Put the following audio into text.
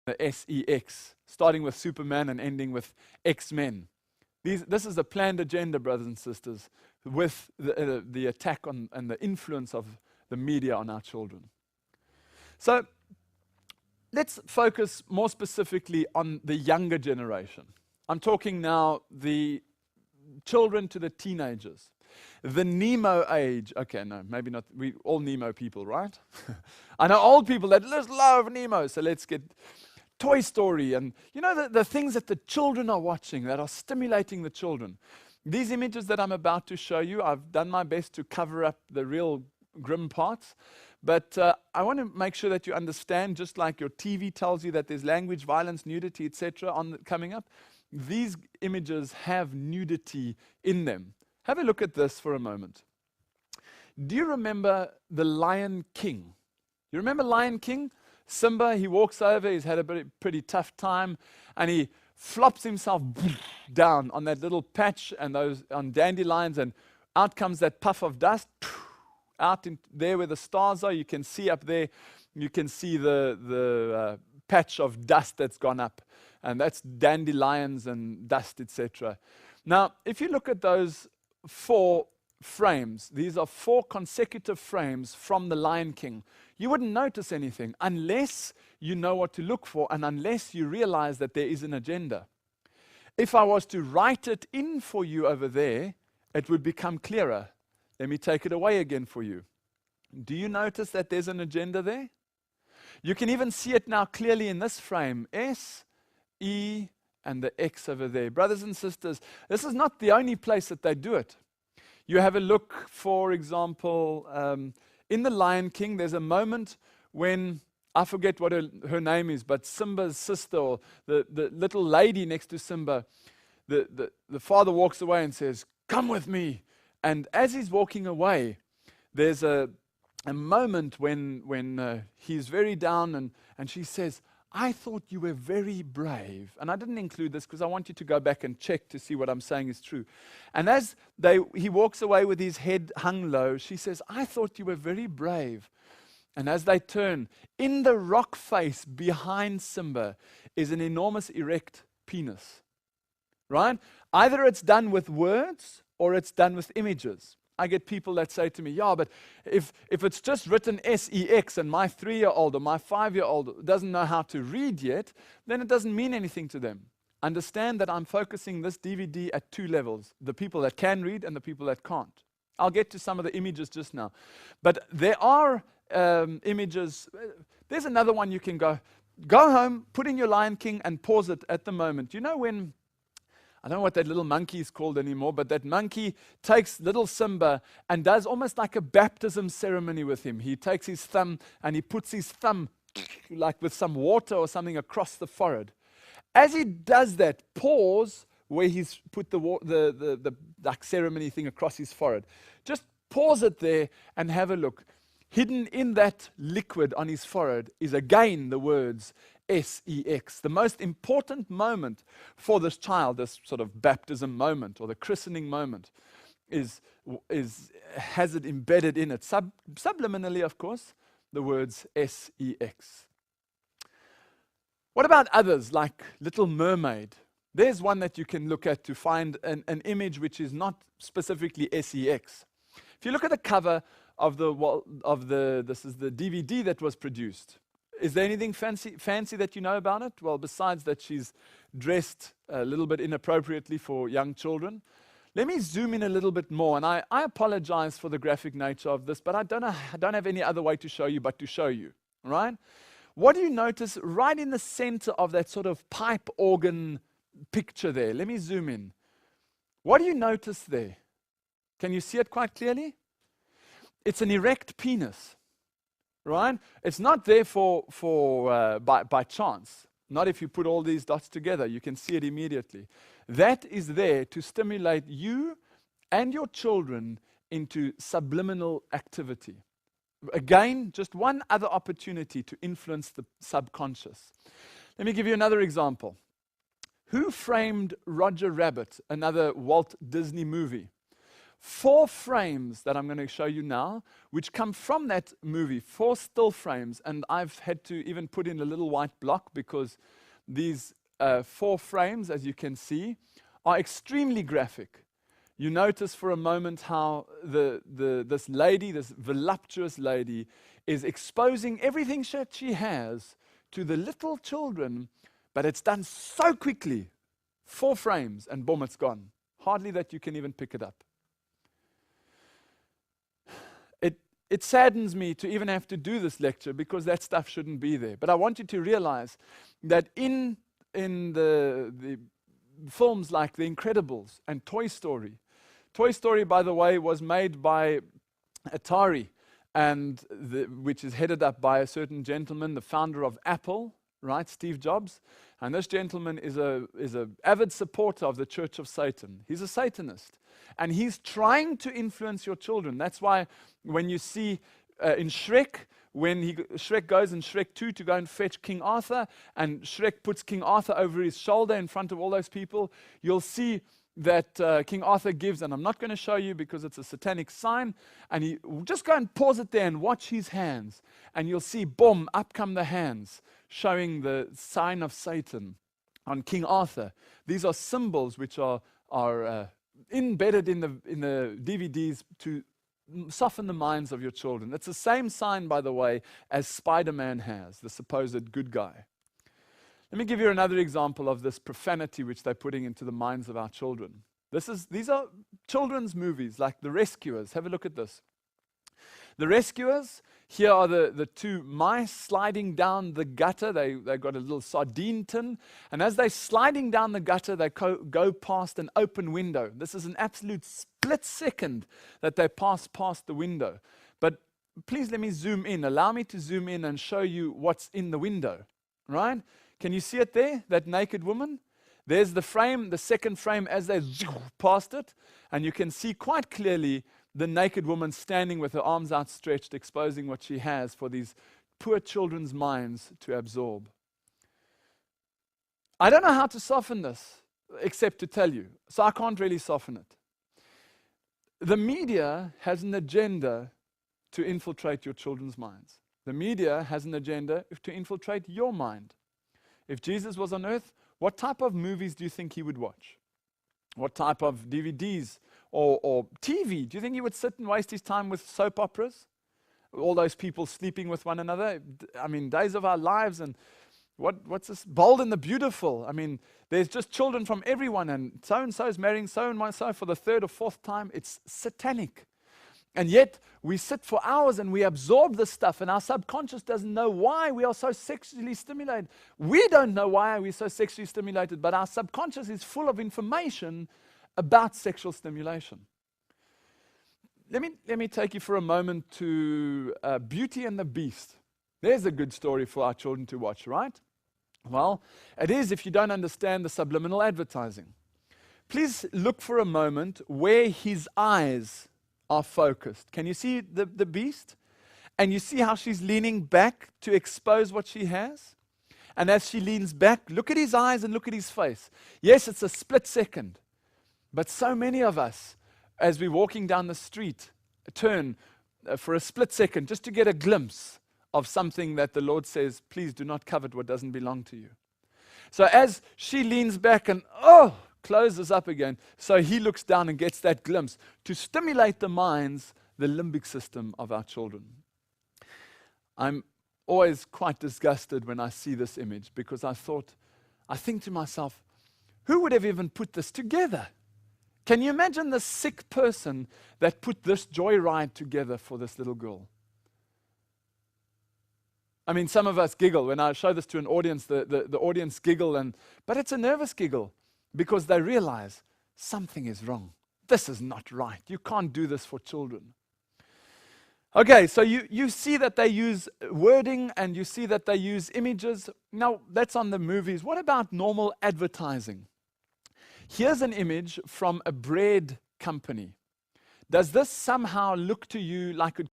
the SEX, starting with Superman and ending with X-Men. This is a planned agenda, brothers and sisters, with the attack on and the influence of the media on our children. So let's focus more specifically on the younger generation. I'm talking now the children to the teenagers. The Nemo age. Okay, no, maybe not. We all Nemo people, right? I know old people that just love Nemo, so let's get Toy Story and, you know, the things that the children are watching that are stimulating the children. These images that I'm about to show you, I've done my best to cover up the real grim parts, but I want to make sure that you understand, just like your TV tells you that there's language, violence, nudity, etc. coming up, these images have nudity in them. Have a look at this for a moment. Do you remember the Lion King? You remember Lion King? Simba, he walks over, he's had a pretty tough time, and he flops himself down on that little patch and those on dandelions, and out comes that puff of dust, out in there where the stars are. You can see up there, you can see the patch of dust that's gone up, and that's dandelions and dust, etc. Now, if you look at those 4 frames, these are 4 consecutive frames from the Lion King, you wouldn't notice anything unless you know what to look for and unless you realize that there is an agenda. If I was to write it in for you over there, it would become clearer. Let me take it away again for you. Do you notice that there's an agenda there? You can even see it now clearly in this frame. S, E, and the X over there. Brothers and sisters, this is not the only place that they do it. You have a look, for example, in The Lion King, there's a moment when, I forget what her name is, but Simba's sister, or the little lady next to Simba, the father walks away and says, "Come with me." And as he's walking away, there's a moment when he's very down, and she says, "I thought you were very brave." And I didn't include this because I want you to go back and check to see what I'm saying is true. And as he walks away with his head hung low, she says, "I thought you were very brave." And as they turn, in the rock face behind Simba is an enormous erect penis. Right? Either it's done with words or it's done with images. I get people that say to me, "Yeah, but if it's just written SEX and my 3-year-old or my 5-year-old doesn't know how to read yet, then it doesn't mean anything to them." Understand that I'm focusing this DVD at 2 levels, the people that can read and the people that can't. I'll get to some of the images just now. But there are images. There's another one you can go home, put in your Lion King and pause it at the moment. You know when, I don't know what that little monkey is called anymore, but that monkey takes little Simba and does almost like a baptism ceremony with him. He takes his thumb and he puts his thumb like with some water or something across the forehead. As he does that, pause where he's put the like ceremony thing across his forehead. Just pause it there and have a look. Hidden in that liquid on his forehead is again the words SEX. The most important moment for this child, this sort of baptism moment or the christening moment, has it embedded in it, subliminally, of course, the words SEX. What about others like Little Mermaid? There's one that you can look at to find an image which is not specifically SEX. If you look at the cover of this is the DVD that was produced. Is there anything fancy that you know about it? Well, besides that she's dressed a little bit inappropriately for young children. Let me zoom in a little bit more, and I apologize for the graphic nature of this, but I don't have any other way to show you but to show you, right? What do you notice right in the center of that sort of pipe organ picture there? Let me zoom in. What do you notice there? Can you see it quite clearly? It's an erect penis, right? It's not there by chance. Not if you put all these dots together. You can see it immediately. That is there to stimulate you and your children into subliminal activity. Again, just one other opportunity to influence the subconscious. Let me give you another example. Who framed Roger Rabbit, another Walt Disney movie? 4 frames that I'm going to show you now, which come from that movie, 4 still frames, and I've had to even put in a little white block because these 4 frames, as you can see, are extremely graphic. You notice for a moment how this lady, this voluptuous lady, is exposing everything that she has to the little children, but it's done so quickly. 4 frames, and boom, it's gone. Hardly that you can even pick it up. It saddens me to even have to do this lecture because that stuff shouldn't be there. But I want you to realize that in the films like The Incredibles and Toy Story, by the way, was made by Atari, and which is headed up by a certain gentleman, the founder of Apple, right, Steve Jobs. And this gentleman is a avid supporter of the Church of Satan. He's a Satanist. And he's trying to influence your children. That's why when you see in Shrek, when Shrek goes in Shrek 2 to go and fetch King Arthur, and Shrek puts King Arthur over his shoulder in front of all those people, you'll see that King Arthur gives, and I'm not going to show you because it's a satanic sign, and just go and pause it there and watch his hands, and you'll see, boom, up come the hands, showing the sign of Satan on King Arthur. These are symbols which are embedded in the DVDs to soften the minds of your children. It's the same sign, by the way, as Spider-Man has, the supposed good guy. Let me give you another example of this profanity which they're putting into the minds of our children. These are children's movies like The Rescuers. Have a look at this. The Rescuers, here are the 2 mice sliding down the gutter. They've got a little sardine tin. And as they're sliding down the gutter, they go past an open window. This is an absolute split second that they pass past the window. But please let me zoom in. Allow me to zoom in and show you what's in the window. Right? Can you see it there, that naked woman? There's the frame, the second frame as they past it. And you can see quite clearly the naked woman standing with her arms outstretched, exposing what she has for these poor children's minds to absorb. I don't know how to soften this, except to tell you. So I can't really soften it. The media has an agenda to infiltrate your children's minds. The media has an agenda to infiltrate your mind. If Jesus was on earth, what type of movies do you think he would watch? What type of DVDs or TV? Do you think he would sit and waste his time with soap operas? All those people sleeping with one another? I mean, Days of Our Lives and what's this? Bold and the Beautiful. I mean, there's just children from everyone, and so-and-so is marrying so-and-so for the 3rd or 4th time. It's satanic. And yet, we sit for hours and we absorb this stuff, and our subconscious doesn't know why we are so sexually stimulated. We don't know why we're so sexually stimulated, but our subconscious is full of information about sexual stimulation. Let me take you for a moment to Beauty and the Beast. There's a good story for our children to watch, right? Well, it is if you don't understand the subliminal advertising. Please look for a moment where his eyes are focused. Can you see the beast? And you see how she's leaning back to expose what she has? And as she leans back, look at his eyes and look at his face. Yes, it's a split second. But so many of us, as we're walking down the street, turn for a split second just to get a glimpse of something that the Lord says, please do not covet what doesn't belong to you. So as she leans back and, closes up again, so he looks down and gets that glimpse to stimulate the minds, the limbic system of our children. I'm always quite disgusted when I see this image because I think to myself, who would have even put this together? Can you imagine the sick person that put this joyride together for this little girl? I mean, some of us giggle. When I show this to an audience, the audience giggle, but it's a nervous giggle because they realize something is wrong. This is not right. You can't do this for children. Okay, so you see that they use wording and you see that they use images. Now, that's on the movies. What about normal advertising? Here's an image from a bread company. Does this somehow look to you like it